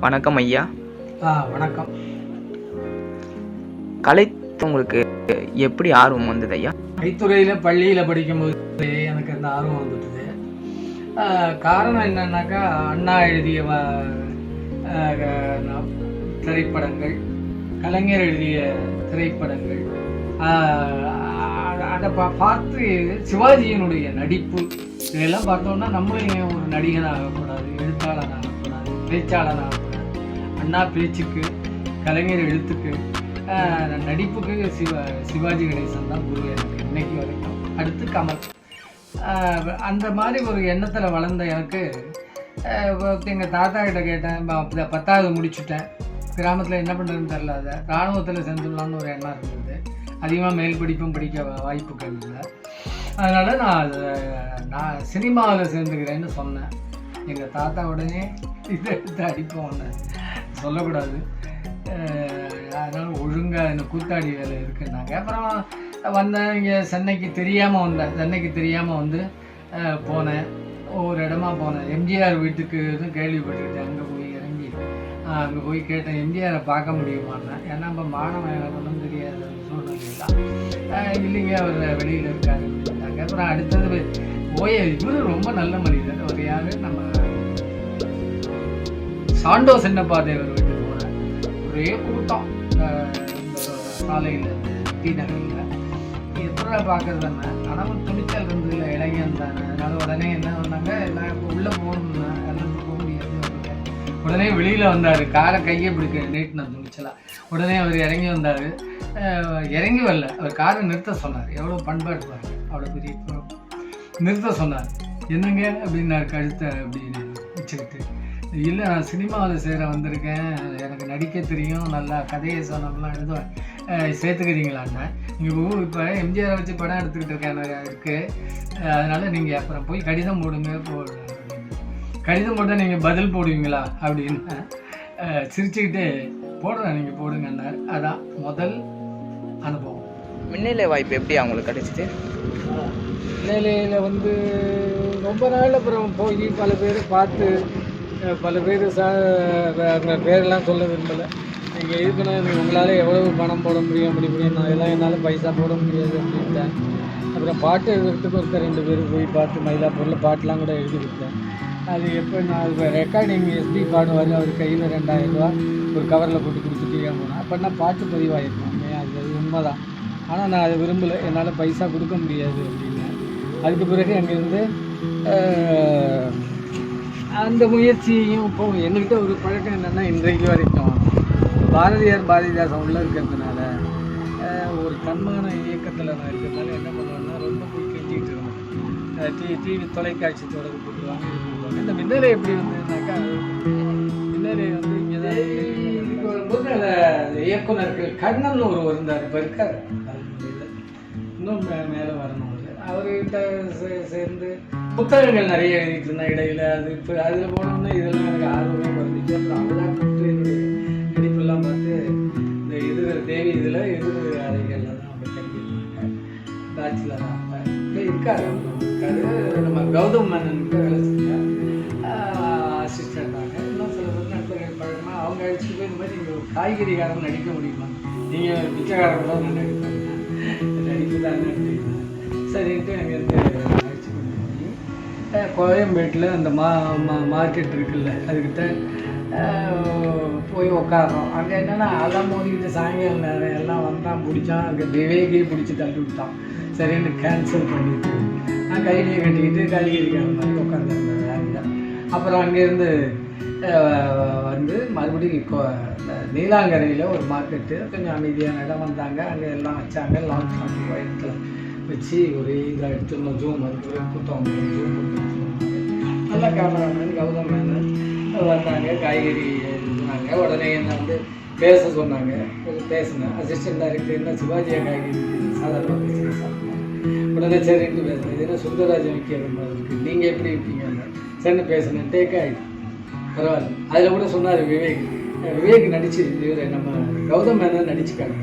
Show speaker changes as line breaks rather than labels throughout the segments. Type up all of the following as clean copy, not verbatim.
வணக்கம் ஐயா.
வணக்கம்.
கலை உங்களுக்கு எப்படி ஆர்வம் வந்தது ஐயா?
கைத்துறையில் பள்ளியில் படிக்கும்போது எனக்கு அந்த ஆர்வம் வந்துட்டுது. காரணம் என்னன்னாக்கா, அண்ணா எழுதிய திரைப்படங்கள், கலைஞர் எழுதிய திரைப்படங்கள், அதை பார்த்து சிவாஜியினுடைய நடிப்பு இதெல்லாம் பார்த்தோம்னா நம்மளும் ஒரு நடிகன் ஆகக்கூடாது, எழுத்தாளன் ஆகக்கூடாது, பேச்சாளன் ஆகக்கூடாது. அண்ணா பேச்சுக்கு, கலைஞர் எழுத்துக்கு, நடிப்புக்கு சிவாஜி கணேசன் தான் குரு எனக்கு இன்னைக்கு வரைக்கும். அடுத்து கமல். அந்த மாதிரி ஒரு எண்ணத்தில் வளர்ந்த எனக்கு எங்கள் தாத்தா கிட்ட கேட்டேன். 10வது முடிச்சுட்டேன். கிராமத்தில் என்ன பண்ணுறதுன்னு தெரில. அதை இராணுவத்தில் சேர்ந்துடலான்னு ஒரு எண்ணம் இருந்தது. அதிகமாக மேல் படிப்பும் படிக்க வாய்ப்புகள் இல்லை. அதனால் நான் சினிமாவில் சேர்ந்துக்கிறேன்னு சொன்னேன். எங்கள் தாத்தா உடனே இதை எடுத்து அடிப்போம், ஒன்று சொல்லக்கூடாது, அதனால் ஒழுங்காக எனக்கு கூத்தாடி வேலை இருக்குன்னாங்க. அப்புறம் வந்தேன். இங்கே சென்னைக்கு தெரியாமல் வந்து போனேன். ஒவ்வொரு இடமா போனேன். எம்ஜிஆர் வீட்டுக்குன்னு கேள்விப்பட்டுக்கிட்டேன். அங்கே போய் இறங்கி அங்கே போய் கேட்டேன், எம்ஜிஆரை பார்க்க முடியுமான்னு. ஏன்னா இப்போ மாணவன் எனக்கு ஒன்றும் தெரியாது சூழ்நிலையெல்லாம். இல்லைங்க, அவர் வெளியில் இருக்காரு அப்படின்னாங்க. அப்புறம் அடுத்தது இவரு ரொம்ப நல்ல மனிதர். அவர் யார், நம்ம சாண்டோ சின்னப்பாதேவர் வீட்டுக்கு போனேன். ஒரே கூட்டம் சாலையில், டி நகரில். எப்படா பார்க்கறதுன்னு. ஆனால் ஒரு துணிச்சல் இருந்ததில்ல, இளைஞன் தானே. அதனால உடனே என்ன பண்ணாங்க, எல்லாம் உள்ளே போகணும்னா எல்லாம் போக முடியாது. உடனே வெளியில் வந்தார். காரை கையை பிடிக்க நீட்டின துணிச்சலாக. உடனே அவர் இறங்கி வந்தார். இறங்கி வரல, அவர் காரை நிறுத்த சொன்னார். எவ்வளோ பண்பாடு பாருங்க, அவ்வளோ பெரிய நிறுத்த சொன்னார். என்னங்க அப்படின்னாரு கழுத்தை அப்படின்னு வச்சுக்கிட்டு. இல்லை, நான் சினிமாவில் சேர வந்திருக்கேன், எனக்கு நடிக்க தெரியும், நல்லா கதையை சொன்னோம்லாம் எழுதுவேன், சேர்த்துக்கிறீங்களான்னு. நீங்கள் இப்போ எம்ஜிஆரை வச்சு படம் எடுத்துக்கிட்டு இருக்கேன் இருக்குது, அதனால் நீங்கள் அப்புறம் போய் கடிதம் போடுங்க அப்படின்னு. கடிதம் போட்டால் நீங்கள் பதில் போடுவீங்களா அப்படின்னு சிரிச்சுக்கிட்டு, போடுறேன் நீங்கள் போடுங்கன்னார். அதான் முதல் அனுபவம்.
மின்னலை வாய்ப்பு எப்படி அவங்களுக்கு கிடைச்சிது?
மின்னலையில் வந்து ரொம்ப நாள் அப்புறம் போய் பல பேர் பார்த்து, பல பேர் அந்த பேரெல்லாம் சொல்ல விரும்பலை. நீங்கள் இருக்கணும், உங்களால் எவ்வளவு பணம் போட முடியும் அப்படி இப்படின்னு. அதெல்லாம் என்னால் பைசா போட முடியாது அப்படின்ட்டேன். அப்புறம் பாட்டு எழுதுறதுக்கு ஒருத்தர் 2 பேர் போய் பார்த்து மயிலாப்பூரில் பாட்டெலாம் கூட எழுதி கொடுத்தேன். அது எப்போ நான் இப்போ ரெக்கார்டிங் எஸ்பி பாடுவார், அவர் கையில் 2000 ரூபா ஒரு கவரில் போட்டு கொடுத்துட்டு போனேன். அப்படின்னா பாட்டு பதிவாயிருக்கோம். அது உண்மைதான். ஆனால் நான் அதை விரும்பலை, என்னால் பைசா கொடுக்க முடியாது அப்படின்னு. அதுக்கு பிறகு அங்கேருந்து அந்த முயற்சியையும் இப்போ என்கிட்ட ஒரு பழக்கம் என்னென்னா, இன்றைக்கு வரைக்கும் பாரதிதாசன் உள்ளே இருக்கிறதுனால, ஒரு தன்மான இயக்கத்தில் நான் இருக்கிறதுனால என்ன பண்ணுவேன்னா, ரொம்ப போய் கெஞ்சிக்கிட்டு இருந்தேன். டிவி தொலைக்காட்சி தொடர்பு போட்டுருவாங்க. இந்த மின்னலை எப்படி வந்ததுனாக்கா, மின்னலை வந்து இங்கே தான் இதுக்கு வரும்போது இயக்குனர்கள் கண்ணன் ஒருவர் இருந்தார். இப்போ இருக்கார், இன்னும் மேலே வரணும். அவர்கிட்ட சேர்ந்து புத்தகங்கள் நிறைய எழுதிட்டு இருந்தேன் இடையில. அது இப்போ அதில் போனோம்னா இதெல்லாம் எனக்கு ஆர்வமே வந்துச்சு. அப்புறம் அவதான் கூப்பிட்டு என்னுடைய நடிப்பெல்லாம் பார்த்து இந்த தேவி இதில் எதிர் அறைகளில் தான் அவங்க தங்கியிருந்தாங்க. பேச்சுலர் தான் இருக்காரு. நம்ம கௌதம் மேனனுக்கு வேலை செஞ்சார், அசிஸ்டண்டாக. இன்னும் சில பேர் நண்பர்கள் பழக்கமாக அவங்க அழைச்சிட்டு போய் இந்த மாதிரி நீங்கள் ஒரு காய்கறிக்காரன் நடிக்க முடியுமா, நீங்கள் பிச்சைக்காரன் கூட நான் நடிப்பேன், நடிப்பு தான் நடிப்பேன் சரின்ட்டு அங்கேருந்து அழைச்சி கொண்டு போய் கோயம்பேட்டில் அந்த மார்க்கெட் இருக்குல்ல, அதுக்கிட்ட போய் உட்காரோம். அங்கே என்னென்னா அதான் மோதிக்கிட்டு சாயங்காலம் நேரம் எல்லாம் வந்தான், பிடிச்சான். அங்கே விவேகையே பிடிச்சி தள்ளி விட்டான். சரின்னு கேன்சல் பண்ணிட்டு நான் கையிலேயே கட்டிக்கிட்டு காய்கறிக்கார மாதிரி உட்காந்துருந்தேன் வேலையில். அப்புறம் அங்கேருந்து வந்து மறுபடியும் நீலாங்கரையில் ஒரு மார்க்கெட்டு, கொஞ்சம் அமைதியான இடம் வந்தாங்க. அங்கே எல்லாம் வச்சாங்க. லான்ச் பண்ணி வயிற்றில் வச்சு ஒரே இதாக எடுத்துருந்தோம். ஜூம் வந்து கூட்டம் ஜூம் போட்டு நல்லா கேமராமேன் கௌதம் மேனன் வந்தாங்க. காய்கறி இருந்தாங்க. உடனே என்ன வந்து பேச சொன்னாங்க. பேசினேன். அசிஸ்டன்ட் டைரக்டர் என்ன சிவாஜியா காய்கறி சாதாரண பேசி சாப்பிட்டேன். உடனே சரின்ட்டு பேசுனேன். இது என்ன சுந்தரராஜன் விற்கிற மாதிரி இருக்குது, நீங்கள் எப்படி இருப்பீங்க சரின்னு பேசினேன். டேக் ஆகிட்டு பரவாயில்ல. அதில் கூட சொன்னார் விவேக் நடிச்சு இவர் நம்ம கௌதம் மேனன் நடிச்சுக்காங்க.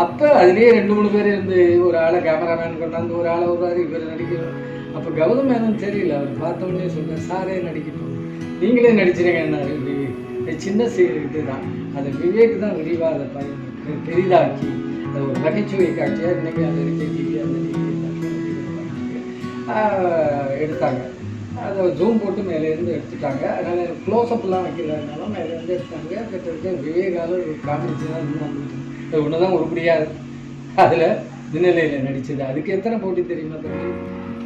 அப்போ அதுலேயே 2-3 பேர் இருந்து ஒரு ஆளை கேமராமேன் கொண்டாந்து ஒரு ஆளை வருவார், இவர் நடிக்கிறோம். அப்போ கௌதம் மேனன் தெரியல, அவர் பார்த்தோன்னே சொன்னார், சாரே நடிக்கட்டும், நீங்களே நடிச்சிருங்க என்னாரு சின்ன இதுதான். அதை விவேக் தான் விரிவாக அதை பெரிதாக்கி அதை ஒரு நகைச்சுவை காட்சியாக இன்றைக்கி அது இருக்க டிவி அந்த எடுத்தாங்க. அதை ஜூம் போட்டு மேலேருந்து எடுத்துட்டாங்க. அதனால் க்ளோஸ்அப்லாம் வைக்கிறதுனால மேலேருந்து எடுத்தாங்க. கிட்டத்தட்ட விவேகால ஒரு காமெடி தான் இன்னும் வந்துட்டு அது ஒன்று தான் உருப்படியாக அதில் தினநிலையில் நடித்தது. அதுக்கு எத்தனை போட்டி தெரியுமா தம்பி?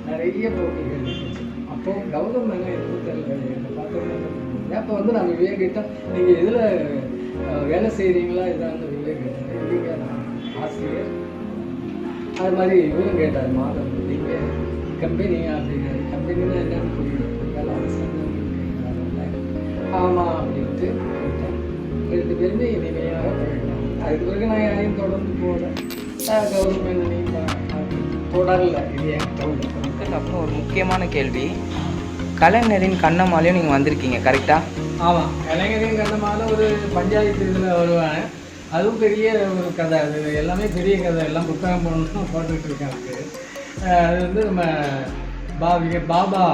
நிறைய போட்டிகள் இருந்துச்சு. அப்போது கௌதம் மேலே எதுவும் தெரியல பார்த்தோம்னா அப்போ வந்து நம்ம விவேகிட்ட நீங்கள் இதில் வேலை செய்கிறீங்களா இதான் விவேக் கேட்டார். இல்லைங்க நான் ஆசிரியர். அது மாதிரி இவரும் கேட்டார் மாதம் நீங்கள் கம்பெனியா அப்படிங்கிறாரு. கம்பெனின்னா என்னன்னு புரியல. வேலை அவசரம் ஆமாம் அப்படின்ட்டு போயிட்டேன். 2 பேருமே இனிமையாக போயிட்டோம். அதுக்கு பிறகு நான் யாரையும் தொடர்ந்து போகல. கௌதம் என்னையும் தொடரல. இது என்கிட்ட
அப்புறம் ஒரு முக்கியமான கேள்வி, கலைஞரின் கண்ணம்மாலையும் நீங்கள் வந்திருக்கீங்க கரெக்டாக?
ஆமாம், கலைஞரின் கண்ணம்மால ஒரு பஞ்சாயத்து இதில் வருவாங்க. அதுவும் பெரிய ஒரு கதை. அது எல்லாமே பெரிய கதை. எல்லாம் புத்தகம் போடணும் போட்டுக்கிட்டு இருக்காங்க. அது வந்து நம்ம பாபா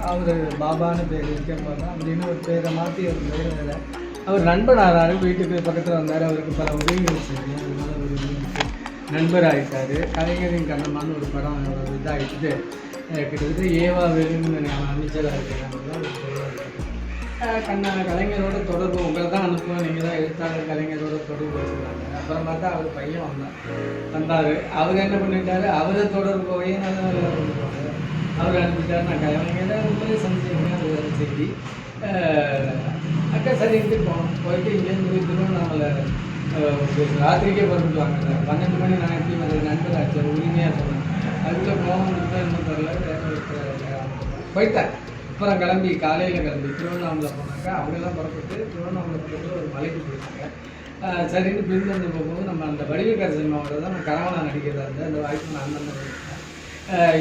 அவர் பாபான்னு பேர் இருக்கப்பாங்க அப்படின்னு ஒரு பேரை மாற்றி ஒரு பேர் வேறு. அவர் நண்பன் ஆனார். வீட்டுக்கு பக்கத்தில் வந்தார். அவருக்கு பல உதவிகள் செய்யும். அதனால ஒரு நண்பர் ஆகிட்டார். கலைஞரின் கண்ணம்மான்னு ஒரு படம் இதாகிட்டு கிட்டத்தட்ட ஏவா வேலுன்னு அமைச்சராக இருக்கிறாங்க. கலைஞரோட தொடர்பு உங்களை தான் அனுப்புவேன், நீங்கள் தான் எழுத்தாளர், கலைஞரோட தொடர்பு வச்சுருந்தாங்க. அப்புறம் பார்த்தா அவர் பையன் வந்தார். அவர் என்ன பண்ணிட்டாரு, அவரை தொடர்பு போய் நல்லா கொண்டு போனார். அவர் அனுப்பிட்டார். நான் கலைஞரை உங்களே சந்திச்சிருக்கேன். அது வேறு செய்தி. அக்கா சரின்ட்டு போனோம். போயிட்டு இங்கேருந்து திருவண்ணாமலை ராத்திரிக்கே புறப்பட்டுவாங்க. 12 மணி நாளைக்கு ஒரு நண்பர் ஆச்சு. உரிமையாக சொன்னேன். அதுக்குள்ளே போகணுன்னு இன்னும் தெரில. போயிட்டேன். அப்புறம் கிளம்பி காலையில் கிளம்பி திருவண்ணாமலை போனாக்கா அவங்கெல்லாம் புறப்பட்டு திருவண்ணாமலை போட்டு ஒரு மலைக்கு போயிட்டாங்க. சரின்னு பிரிந்து வந்து போகும்போது நம்ம அந்த வடிவக்கார சினிமாவோட தான் நான் கரவணா நடிக்கிறதா இருந்தேன். அந்த வாய்ப்பு நான் அண்ணன் பண்ணிட்டேன்.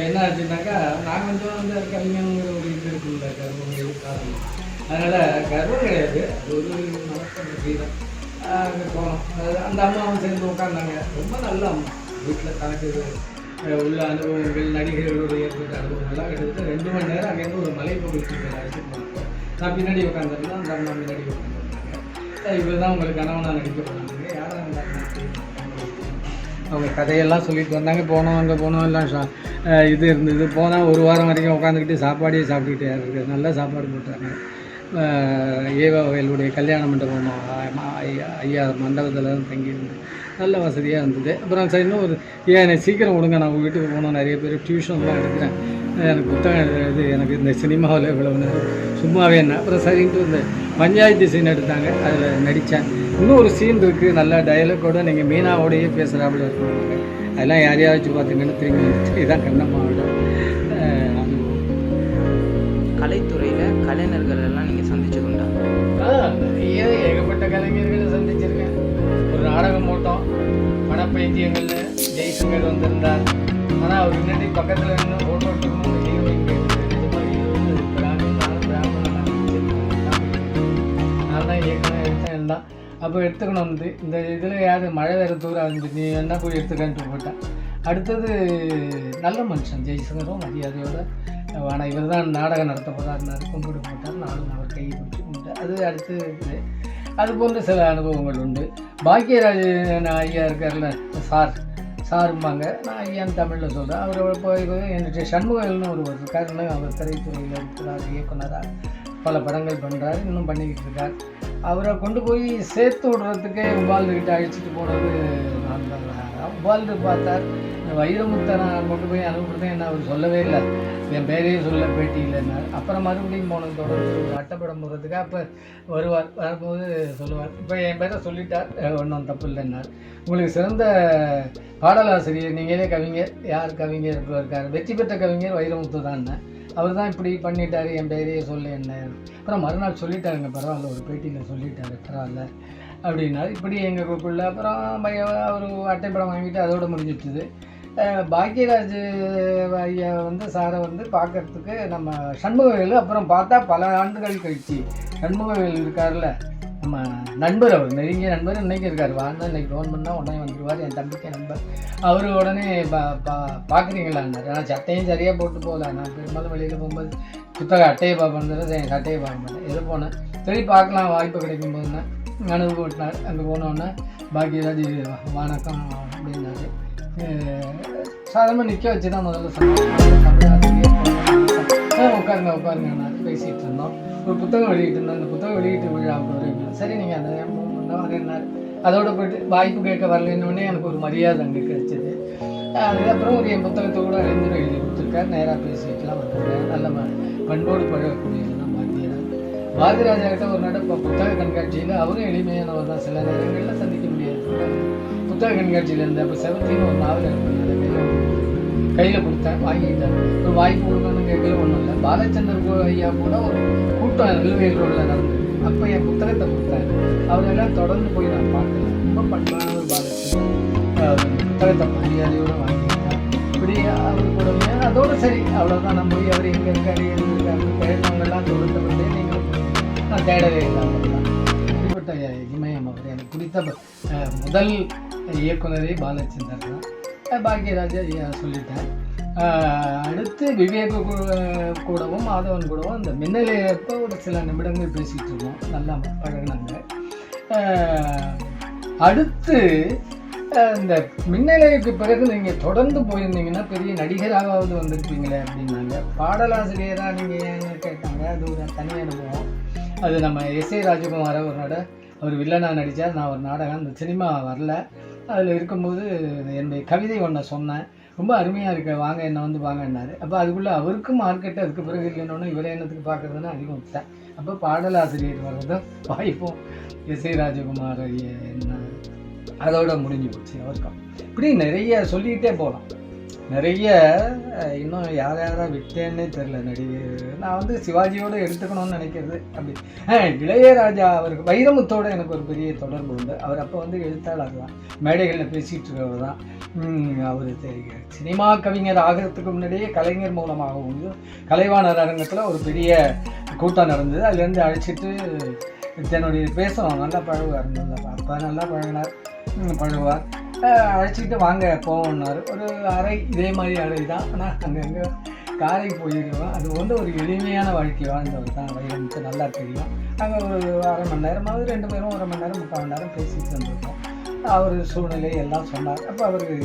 என்ன ஆச்சுன்னாக்கா நான் கொஞ்சம் வந்து கலைஞனுங்கிற ஒரு இது இருக்குல்ல, கர்வம் காரணம். அதனால் கர்வம் கிடையாது, அது ஒரு நமக்கு கீதம். அங்கே போனோம். அந்த அம்மாவும் சேர்ந்து உட்காந்தாங்க. ரொம்ப நல்ல அம்மா. வீட்டில் தனக்கு உள்ள அனுபவங்கள், நடிகர்களோட ஏற்பட்ட அனுபவங்கள்லாம் கிட்டத்தட்ட 2 மணி நேரம் அங்கேருந்து ஒரு மலைப்பகுதிக்கு அழைச்சிட்டு போனாங்க. நான் பின்னாடி உட்காந்துருந்தேன். அந்த அம்மா முன்னாடி உட்காந்துருந்தாங்க. இவர் தான் உங்களுக்கு கணவனாக நடிக்க போனாங்க. யாராக இருந்தாங்க அவங்க கதையெல்லாம் சொல்லிட்டு வந்தாங்க. போனோம், அங்கே போனோம், எல்லாம் இது இருந்தது. போனால் 1 வாரம் வரைக்கும் உட்காந்துக்கிட்டு சாப்பாடே சாப்பிட்டுக்கிட்டே இருக்குது. நல்ல சாப்பாடு போட்டாங்க. ஏவா வயலுடைய கல்யாண மண்டபம் ஐயா மண்டபத்தில் தான் தங்கியிருந்து நல்ல வசதியாக இருந்தது. அப்புறம் சரி இன்னும் ஒரு என்னை சீக்கிரம் விடுங்க, நான் உங்கள் வீட்டுக்கு போனோம். நிறைய பேர் டியூஷன்லாம் எடுக்கிறேன், எனக்கு புத்தகம் இது எனக்கு இந்த சினிமாவில் இவ்வளவு நேரம் சும்மாவே என்ன. அப்புறம் சரின்ட்டு இந்த பஞ்சாயத்து சீன் எடுத்தாங்க. அதில் நடித்தேன். இன்னும் ஒரு சீன் இருக்குது, நல்ல டயலாக்கோடு நீங்கள் மீனாவோடையே பேசுகிறாப்புல இருக்குவாங்க. அதெல்லாம் யாரையாச்சும் பார்த்துங்கன்னு திரும்பி வந்துட்டு இதான் கண்ணம்மாவோட அனுபவம்.
கலைத்துறையில் கலைஞர்கள் எல்லாம் நீங்கள் சந்திச்சதுண்டா?
நிறைய ஏகப்பட்ட கலைஞர்களை சந்திச்சிருக்கேன். ஒரு நாடகம் போட்டோம், பணப்பைத்தியங்களில் ஜெய்சங்கர் வந்திருந்தார். ஆனால் அவர் முன்னாடி பக்கத்தில் இன்னும் ஃபோட்டோ எடுத்துக்கணும் ஹீரோயின் கேட்டு நான் தான் இயக்கணும் எடுத்தேன் எல்லாம். அப்போ எடுத்துக்கணும் வந்து இந்த இதில் யார் மழை வேறு தூரம் இருந்துச்சு, நீ என்ன போய் எடுத்துக்கன்ட்டு போட்டேன். அடுத்தது நல்ல மனுஷன் ஜெய்சங்கரும் மரியாதையோடு ஆனால் இவர் தான் நாடகம் நடத்த போகிறாருனாரு. கும்பிட்டு போட்டார். நானும் அவர் கையை பிடிச்சி கும்பிட்டேன். அது அடுத்து இருக்குது. அது போன்ற சில அனுபவங்கள் உண்டு. பாக்கியராஜ் ஐயா இருக்கார்ல, சாரும்பாங்க, நான் ஐயான்னு தமிழில் சொல்கிறேன். அவர் போய் என்னுடைய சண்முகல்னு ஒருவர் இருக்காருன்னு அவர் திரைத்துறையில் இருக்கிறார், இயக்குனராக பல படங்கள் பண்ணுறாரு, இன்னும் பண்ணிக்கிட்டு இருக்கார். அவரை கொண்டு போய் சேர்த்து விடுறதுக்கே உபால்கிட்ட அழைச்சிட்டு போனது நான் தான். உபால்டு பார்த்தார். வைரமுத்தை நான் கொண்டு போய் அனுப்புறதேன், என்ன அவர் சொல்லவே இல்லை, என் பேரையே சொல்ல பேட்டி இல்லைன்னார். அப்புறம் மறுபடியும் போனது தொடர்ந்து ஒரு அட்டைப்படம் போடுறதுக்கு அப்போ வரும்போது சொல்லுவார். இப்போ என் பேரை சொல்லிட்டார், ஒன்றும் தப்பு இல்லைன்னார். உங்களுக்கு சிறந்த பாடலாசிரியர் நீங்களே கவிஞர், யார் கவிஞர் இருக்கார், வெற்றி பெற்ற கவிஞர் வைரமுத்து தான். அவர் தான் இப்படி பண்ணிட்டார், என் பேரையே சொல்ல என்ன. அப்புறம் மறுநாள் சொல்லிட்டாருங்க, பரவாயில்ல ஒரு பேட்டியில் சொல்லிட்டாரு, பரவாயில்ல அப்படின்னாரு. இப்படி எங்கள் குரூப்பில் அப்புறம் அவர் அட்டைப்படம் வாங்கிட்டு அதோடு முடிஞ்சிட்டுது. பாக்கியராஜ் ஐயா வந்து சாரை வந்து பார்க்கறதுக்கு நம்ம சண்முகவேலு அப்புறம் பார்த்தா பல ஆண்டுகள் கழிச்சு சண்முகவேலு இருக்கார்ல, நம்ம நண்பர், அவர் நெருங்கிய நண்பர் இன்றைக்கி இருக்கார். வாழ்ந்தா இன்றைக்கி ஃபோன் பண்ணால் உடனே வந்துடுவார், என் தம்பிக்கே நண்பர். அவர் உடனே பார்க்குறீங்களான்னாரு. ஆனால் சட்டையும் சரியாக போட்டு போகல. நான் பெரும்பாலும் வெளியில் போகும்போது புத்தக அட்டையை பார்ப்பேன், என் சட்டையை பார்க்க மாட்டேன். எது போனேன் சரி பார்க்கலாம் வாய்ப்பு கிடைக்கும் போதுன்னா அனுபவப்பட்டார். அங்கே போனோடனே பாக்கியராஜ் வணக்கம் அப்படின்னாரு. சாதாரணமாக நிற்க வச்சு தான் முதல்ல உட்காருங்கன்னாரு. பேசிகிட்டு இருந்தோம். ஒரு புத்தகம் வெளியிட்டு இருந்தோம். அந்த புத்தகம் வெளியிட்டு விழாவுக்கு வருவீங்க. சரி நீங்கள் அந்த வரேன்னாரு. அதோட போய்ட்டு வாய்ப்பு கேட்க வரலன்னொடனே எனக்கு ஒரு மரியாதை அங்கே கிடைச்சிது. அதுக்கப்புறம் ஒரு என் புத்தகத்தை கூட அறிஞர் எழுதி கொடுத்துருக்கார். நேராக பேசிட்டுலாம் வந்துருக்கேன். நல்ல பண்போடு பழகக்கூடியது தான் பாக்கியராஜ். பாரதிராஜா கிட்ட ஒரு நடப்பு புத்தக கண்காட்சியில் அவரும் எளிமையானவர் தான். சில நேரங்களில் சந்திக்க முடியாது. புத்தக கண்காட்சியில் இருந்த அப்போ 17 ஒரு நாவல் எனக்கு கையில் கொடுத்தேன், வாங்கிட்டேன். ஒரு வாய்ப்பு கொடுக்கணும்னு கேட்கல, ஒன்றும் இல்லை. பாலச்சந்தர் ஐயா கூட ஒரு கூட்டம் நிலுவையில் ரோடில் நடந்தது. அப்போ என் புத்தகத்தை கொடுத்தேன். அவரெல்லாம் தொடர்ந்து போய் நான் பார்க்கல. ரொம்ப பண்பான ஒரு பாலச்சந்தர் புத்தகத்தை மரியாதையோடு வாங்கிட்டேன். இப்படி அவர் கூட அதோடு சரி, அவ்வளோதான். நான் போய் அவர் எங்கே இருக்காரு கேட்டவங்கெல்லாம் தொடர்ந்து வந்து நீங்களும் நான் தேடவே இல்லை. அவர்தான் இப்படிப்பட்ட இமயம். அவர் எனக்கு பிடித்த முதல் இயக்குனரே பாலச்சந்தர் தான். பாக்கியராஜா சொல்லிட்டேன். அடுத்து விவேக் கூடவும் மாதவன் கூடவும் அந்த மின்னலையப்போ ஒரு சில நிமிடங்கள் பேசிகிட்டு இருந்தோம். நல்லா பழகினாங்க. அடுத்து இந்த மின்னலைக்கு பிறகு நீங்கள் தொடர்ந்து போயிருந்தீங்கன்னா பெரிய நடிகராகவாவது வந்திருப்பீங்களே அப்படின்னாங்க. பாடலாசிரியராக நீங்கள் ஏன்னு கேட்டாங்க. அது ஒரு தனி அனுபவம். அது நம்ம எஸ்.ஏ. ராஜகுமாரை ஒரு அவர் வில்லனாக நடித்தார். நான் ஒரு நாடகம், அந்த சினிமா வரல. அதில் இருக்கும்போது என்னுடைய கவிதை ஒன்றை சொன்னேன். ரொம்ப அருமையாக இருக்க, வாங்க என்ன வந்து வாங்கினார். அப்போ அதுக்குள்ளே அவருக்கும் மார்க்கெட்டு அதுக்கு பிறகு இல்லைன்னு இவரை என்னத்துக்கு பார்க்குறதுன்னு அதிகம் விட்டேன். அப்போ பாடலாசிரியர் வர்றதும் வாய்ப்பும் எஸ்.ஏ. ராஜகுமார் என்ன அதோட முடிஞ்சு போச்சு அவருக்கும். இப்படி நிறைய சொல்லிக்கிட்டே போகலாம். நிறைய இன்னும் யாராக விட்டேன்னே தெரில நடிகர். நான் வந்து சிவாஜியோடு எடுத்துக்கணும்னு நினைக்கிறது அப்படி. இளையராஜா அவருக்கு வைரமுத்தோடு எனக்கு ஒரு பெரிய தொடர்பு உண்டு. அவர் அப்போ வந்து எழுத்தாளர் தான், மேடைகளில் பேசிகிட்டு இருக்கிறவர் தான். அவர் சினிமா கவிஞர் ஆகிறதுக்கு முன்னாடியே கலைஞர் மூலமாகவும் கலைவாணர் அரங்கத்தில் ஒரு பெரிய கூட்டம் நடந்தது. அதுலேருந்து அழைச்சிட்டு தன்னுடைய பேசணும், நல்லா பழகுவார். அப்போ நல்லா பழகுவார். அழைச்சிக்கிட்டு வாங்க போவோம்னார். ஒரு அறை, இதே மாதிரி அறை தான். ஆனால் அங்கங்கே காரை போயிருக்கோம். அது வந்து ஒரு எளிமையான வாழ்க்கை வாழ்ந்தவர் தான் வைரமுத்து, நல்லா தெரியும். அங்கே ஒரு அரை மணி நேரமாவது 2 பேரும் 1/2 மணி நேரம் 3/4 மணி நேரம் பேசிட்டு வந்துருக்கோம். அவர் சூழ்நிலை எல்லாம் சொன்னார். அப்போ அவருக்கு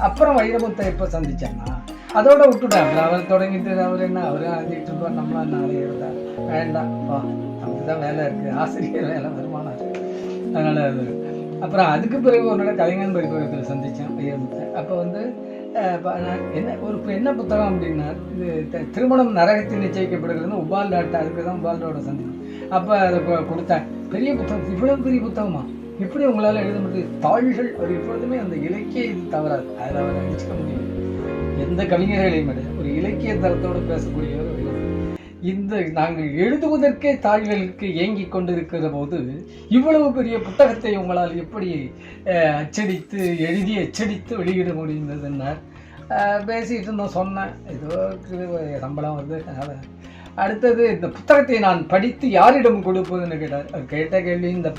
அப்புறம் வைரமுத்தை எப்போ சந்திச்சாங்கன்னா அதோட விட்டுட்டேன். அப்புறம் அவர் தொடங்கிட்டு அவர் என்ன அவர் அழிஞ்சிட்டு இருப்பார். நம்மளாம் நாளே இருந்தார் வேண்டாம், நமக்கு தான் வேலை இருக்குது, ஆசிரியர் வேலை, வருமானம் இருக்குது. அதனால் அது அப்புறம் அதுக்கு பிறகு ஒரு கலைஞர் பரிபுரத்தில் சந்தித்தேன் வைரமுத்தை. அப்போ வந்து என்ன புத்தகம் அப்படின்னா, இது திருமணம் நரகத்தில் நிச்சயிக்கப்படுகிறது உபால் டாட்டா, அதுக்கு தான் உபால்டோட சந்திக்கும். அப்போ அதை கொடுத்தேன். பெரிய புத்தகம், இவ்வளவு பெரிய புத்தகமா, எப்படி உங்களால் எழுத முடியுது? தாள்கள் அவர் எப்பொழுதுமே அந்த இலக்கிய இது தவறாது, அதில் அவர் அடிச்சுக்க முடியும். எந்த கவிஞர்களையும் விட ஒரு இலக்கிய தரத்தோடு பேசக்கூடியவர். இந்த நாங்கள் எழுதுவதற்கே தாள்களுக்கு ஏங்கி கொண்டிருக்கிற போது இவ்வளவு பெரிய புத்தகத்தை உங்களால் எப்படி அச்சடித்து வெளியிட முடிந்ததுன்னார். பேசிகிட்டு இருந்தோம். சொன்னேன், ஏதோ சம்பளம் வருது. அதனால் அடுத்தது இந்த புத்தகத்தை நான் படித்து யாரிடம் கொடுப்பதுன்னு கேட்டார். அவர் கேட்ட கேள்வி இந்த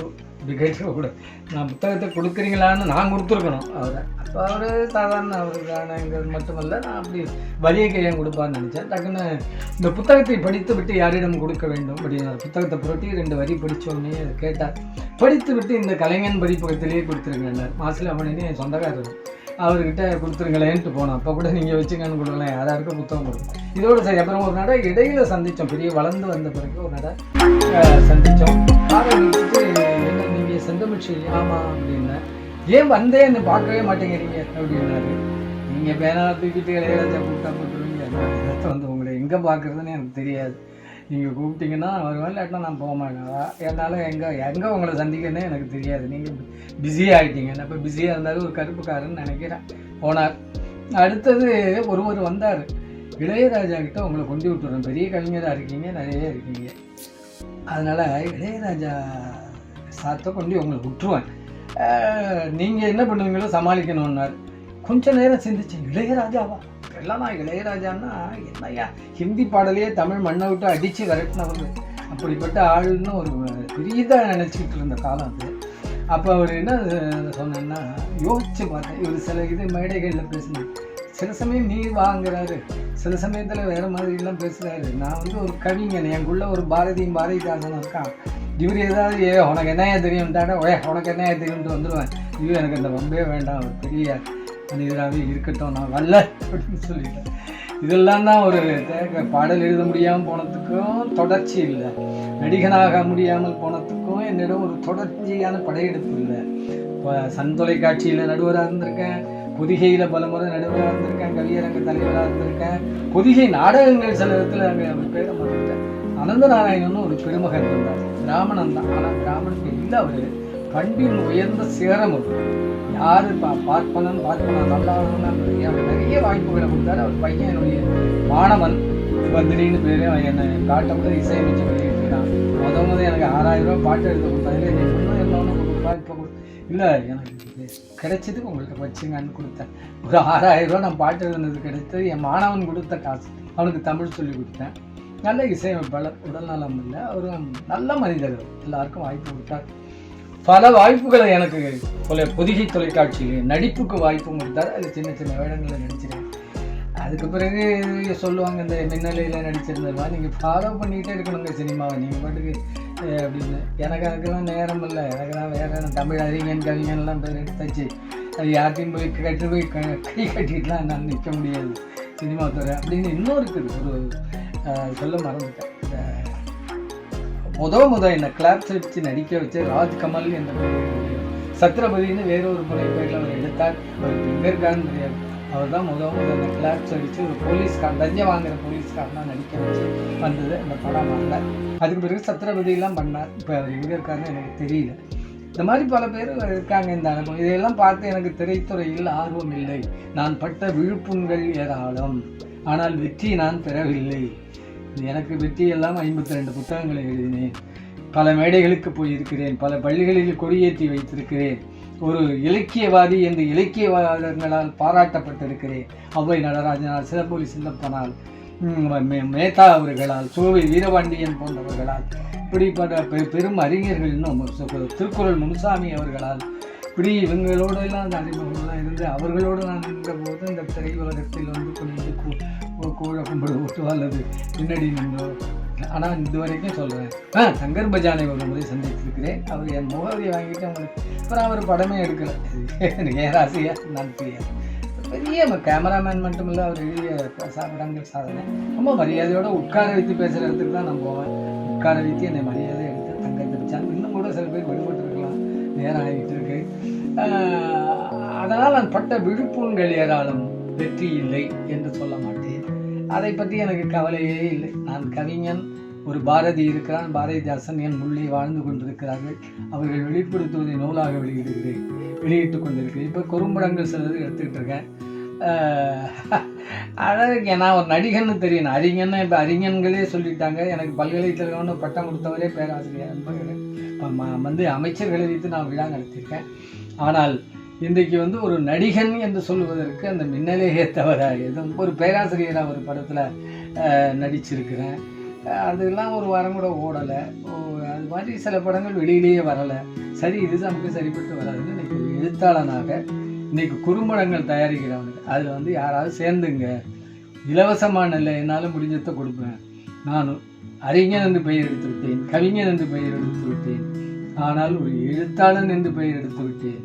இப்படி கேட்கக்கூட, நான் புத்தகத்தை கொடுக்குறீங்களான்னு நான் கொடுத்துருக்கணும் அவரை. அப்போ அவர் சாதாரண அவருக்கானங்கிறது மட்டுமல்ல, நான் அப்படி வலியை கையம் கொடுப்பான்னு நினச்சேன். டக்குன்னு இந்த புத்தகத்தை படித்து விட்டு யாரிடம் கொடுக்க வேண்டும் அப்படின்னா புத்தகத்தை புரட்டி 2 வரி படித்தோடனே அதை கேட்டார். படித்து விட்டு இந்த கலைஞன் பதிப்பகத்திலேயே கொடுத்துருங்கன்னார். மாசில் அப்படின்னு என் சொந்தக்காரர், அவர்கிட்ட கொடுத்துருங்களேன்ட்டு போனோம். அப்போ கூட நீங்கள் வச்சுங்கன்னு கொடுக்கலாம், யாராருக்கும் புத்தகம் கொடுக்கும். இதோடு சரி. அப்புறம் ஒரு நடை இடையில சந்தித்தோம். பெரிய வளர்ந்து வந்த பிறகு ஒரு நடை சந்தித்தோம். ஆரம்பிச்சுட்டு என்ன நீங்கள் செந்தமிழ்ச்சி? ஆமாம் அப்படின்னா. ஏன் வந்தேன்னு பார்க்கவே மாட்டேங்கிறீங்க அப்படின்னாரு. நீங்கள் பேனா தூக்கிட்டு இளையராஜா கூப்பிட்டா போட்டுருவீங்க, நான் வந்து உங்களை எங்கே பார்க்குறதுன்னு எனக்கு தெரியாது. நீங்கள் கூப்பிட்டீங்கன்னா வருவேன், இல்லாட்டினா நான் போக மாட்டேன். என்னால் எங்கே உங்களை சந்திக்கணும்னே எனக்கு தெரியாது. நீங்கள் பிஸியாக ஆகிட்டீங்க. அப்போ பிஸியாக இருந்தாலும் ஒரு கருப்புக்காரன்னு நினைக்கிறேன். போனார். அடுத்தது ஒருவர் வந்தார். இளையராஜா கிட்ட உங்களை கொண்டு விட்டுறேன், பெரிய கவிஞராக இருக்கீங்க, நிறைய இருக்கீங்க, அதனால் இளையராஜா சார்த்தை கொண்டு உங்களை விட்டுருவேன், நீங்கள் என்ன பண்ணுவீங்களோ சமாளிக்கணும்னார். கொஞ்சம் நேரம் சிந்திச்சேன். இளையராஜாவா? எல்லாம் நான் இளையராஜான்னா என்னையா, ஹிந்தி பாடலையே தமிழ் மண்ணை விட்டு அடித்து விரட்டினவர், அப்படிப்பட்ட ஆளுன்னு ஒரு பெரியதாக நினச்சிக்கிட்டு இருந்த காலம் அது. அப்போ அவர் என்ன சொன்னேன்னா, யோசித்து பார்த்தேன். இவர் சில இது மேடைகளில் பேசினேன். சில சமயம் நீ வாங்குறாரு, சில சமயத்தில் வேறு மாதிரிலாம் பேசுகிறாரு. நான் வந்து ஒரு கவிஞன், எனக்குள்ள ஒரு பாரதிதாசன் இருக்கான். இவர் ஏதாவது உனக்கு என்னையா தெரியும்ட்டாட உனக்கு என்னையா தெரியும்ட்டு வந்துடுவேன். ஐயோ எனக்கு அந்த வம்பே வேண்டாம், ஒரு பெரிய மனிதராகவே இருக்கட்டும், நான் வரல அப்படின்னு சொல்லிட்டேன். இதெல்லாம் தான் ஒரு பாடல் எழுத முடியாமல் போனதுக்கும் தொடர்ச்சி இல்லை, நடிகனாக முடியாமல் போனதுக்கும் என்னிடம் ஒரு தொடர்ச்சியான படையெடுப்பு இல்லை. இப்போ சன் தொலைக்காட்சியில் நடுவராக இருந்திருக்கேன், பொதிகையில் பல முறை நடுவராக இருந்திருக்கேன், கவியரங்க தலைவராக இருந்திருக்கேன், பொதிகை நாடகங்கள் சில இடத்துல அங்கே அவர் பேரை மறந்துட்டேன். அனந்த நாராயணன் ஒரு பெருமகன் இருந்தார், பிராமணன் தான். ஆனால் பிராமணனுக்கு இல்லை, அவர் பண்பின் உயர்ந்த சிகரம். யார் பார்ப்பனன் நல்லா நிறைய வாய்ப்புகளை கொடுத்தாரு. அவர் பையன் என்னுடைய மாணவன் பத்ரின்னு பேர், என்னை காட்டப்பட்ட இசையமைச்சு வெளியிட்டான். முதல் எனக்கு 6000 ரூபா பாட்டு எழுத கொடுத்தாரு. என்னொன்று கொடுப்பா இப்போ இல்லை எனக்கு கிடைச்சதுக்கு உங்களுக்கு வச்சுங்கன்னு கொடுத்தேன். ஒரு 6000 ரூபா நான் பாட்டு எழுதுனது கிடைத்தது என் மாணவன் கொடுத்த காசு. அவனுக்கு தமிழ் சொல்லி கொடுத்தேன். நல்ல இசையமைப்பாளர், உடல்நலம் இல்லை, அவர் நல்ல மனிதர்கள், எல்லாருக்கும் வாய்ப்பு கொடுத்தார். பல வாய்ப்புகளை எனக்கு பொதிகை தொலைக்காட்சியில் நடிப்புக்கு வாய்ப்பு கொடுத்தார். அது சின்ன சின்ன வேடங்களில் நடிச்சிருக்கேன். அதுக்கு பிறகு சொல்லுவாங்க, இந்த மின்னலையில் நடிச்சிருந்ததுமா நீங்கள் ஃபாலோ பண்ணிக்கிட்டே இருக்கணுங்க சினிமாவை, நீங்கள் பாட்டுக்கு அப்படின்னு. எனக்கு அதுக்கெல்லாம் நேரம் இல்லை, எனக்குலாம் வேறு தமிழ் அறிஞன் கவிஞன்லாம் பேர் எடுத்தாச்சு. அது யார்ட்டையும் போய் கை கட்டிட்டுலாம் நான் நிற்க முடியாது சினிமா துறை அப்படின்னு. இன்னும் இருக்குது ஒரு சொல்ல மறந்துட்டேன். என்னை கிளாப்ஸ் வச்சு நடிக்க வச்சு ராஜ்கமல் என்ற சத்ரபதினு வேறொரு முறை பேரில் அவர் எடுத்தார். அவர் எங்கே இருக்காருன்னு தெரியாது. அவர் தான் அந்த கிளாப்ஸ் அடித்து ஒரு போலீஸ்கார், லஞ்சம் வாங்குகிற போலீஸ்காரனாக நடிக்க வச்சு வந்தது அந்த படம் வரல. அதுக்கு பிறகு சத்ரபதியெல்லாம் பண்ணார். இப்போ அவர் எங்கே இருக்காருன்னு எனக்கு தெரியல. இந்த மாதிரி பல பேர் இருக்காங்க இந்த அனுபவம். இதையெல்லாம் பார்த்து எனக்கு திரைத்துறையில் ஆர்வம் இல்லை. நான் பட்ட விழுப்புண்கள் ஏராளம், ஆனால் வெற்றி நான் பெறவில்லை. எனக்கு வெற்றியெல்லாம் 52 புத்தகங்களை எழுதினேன், பல மேடைகளுக்கு போயிருக்கிறேன், பல பள்ளிகளில் கொடியேற்றி வைத்திருக்கிறேன், ஒரு இலக்கியவாதி என்று இலக்கியவாதங்களால் பாராட்டப்பட்டிருக்கிறேன். ஔவை நடராஜனால், சிலம்பொலி சின்னப்பனால், மேத்தா அவர்களால், சோவை வீரபாண்டியன் போன்றவர்களால், இப்படிப்பட்ட பெரும் அறிஞர்கள், இன்னும் திருக்குறள் முனுசாமி அவர்களால், இப்படி இவங்களோடெல்லாம் அந்த அறிமுகம்லாம் இருந்து அவர்களோடு நான் நின்றபோது இந்த திரையுலகத்தில் குனிந்து கோழ கும்பிடு ஓட்டு அல்லது பின்னாடி நின்றோ. ஆனால் இது வரைக்கும் சொல்கிறேன், சங்கர் பஜானை ஒரு முறை சந்தித்திருக்கிறேன். அவர் என் முகவரியை வாங்கிட்டு அவங்களுக்கு அப்புறம் அவர் படமே எடுக்கலை. ஏன் ராசியா நான் தெரியாது. பெரிய கேமராமேன் மட்டும் இல்லை, அவர் எழுதிய படங்கள் சாதனை. ரொம்ப மரியாதையோடு உட்கார வைத்து பேசுகிற இடத்துக்கு தான் நான் போவேன். உட்கார வைத்து என்னை மரியாதை எடுத்து தங்க தெரிச்சாங்க. இன்னும் கூட சில பேர் விடுபட்டு இருக்கலாம், நேரம் ஆகிட்டு இருக்கு. அதனால் நான் பட்ட விழுப்புண்கள் ஏராளம், வெற்றி இல்லை என்று சொல்ல மாட்டேன். அதை பற்றி எனக்கு கவலையே இல்லை. நான் கவிஞன், ஒரு பாரதி இருக்கிறான், பாரதிதாசன் என் உள்ளே வாழ்ந்து கொண்டிருக்கிறார்கள். அவர்கள் வெளிப்படுத்துவதை நூலாக வெளியிட்டு கொண்டிருக்கிறேன். இப்போ குறும்படங்கள் சிலது எடுத்துக்கிட்டு இருக்கேன். அழகு நான் ஒரு நடிகன்னு தெரியும், அறிஞன்னு இப்போ அறிஞன்களே சொல்லிட்டாங்க. எனக்கு பல்கலைக்கழகம்னு பட்டம் கொடுத்தவரே பேராசிரியர் அன்பர்கள் அமைச்சர்களை வைத்து நான் விழா நடத்தியிருக்கேன். ஆனால் இன்றைக்கு ஒரு நடிகன் என்று சொல்லுவதற்கு அந்த மின்னலையே தவிர எதுவும் ஒரு பேராசிரியராக ஒரு படத்தில் நடிச்சிருக்கிறேன். அதெல்லாம் ஒரு வாரம் கூட ஓடலை. அது மாதிரி சில படங்கள் வெளியிலேயே வரலை. சரி, இது நமக்கு சரிப்பட்டு வராதுன்னு இன்றைக்கி ஒரு எழுத்தாளனாக இன்றைக்கி குறும்படங்கள் தயாரிக்கிறவங்க அதில் யாராவது சேர்ந்துங்க, இலவசமான இல்லை, என்னால் முடிஞ்சதை கொடுப்பேன். நான் அறிஞன் என்று பெயர் எடுத்து விட்டேன், கவிஞன் என்று பெயர் எடுத்து விட்டேன், ஆனால் ஒரு எழுத்தாளன் என்று பெயர் எடுத்து விட்டேன்.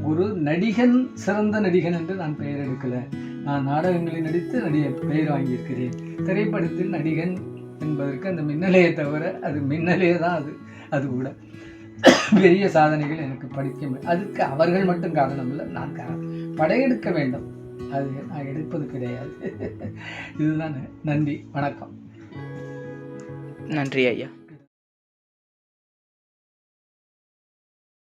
ஒரு நடிகன், சிறந்த நடிகன் என்று நான் பெயர் எடுக்கலை. நான் நாடகங்களில் நடித்து பெயர் வாங்கியிருக்கிறேன். திரைப்படத்தில் நடிகன் என்பதற்கு அந்த மின்னலையை தவிர அது மின்னலே தான். அது கூட பெரிய சாதனைகள் எனக்கு படிக்க, அதுக்கு அவர்கள் மட்டும் காரணம் இல்லை, நான் படையெடுக்க வேண்டும். அது நான் எடுப்பது கிடையாது. இதுதான். நன்றி, வணக்கம்.
நன்றி ஐயா.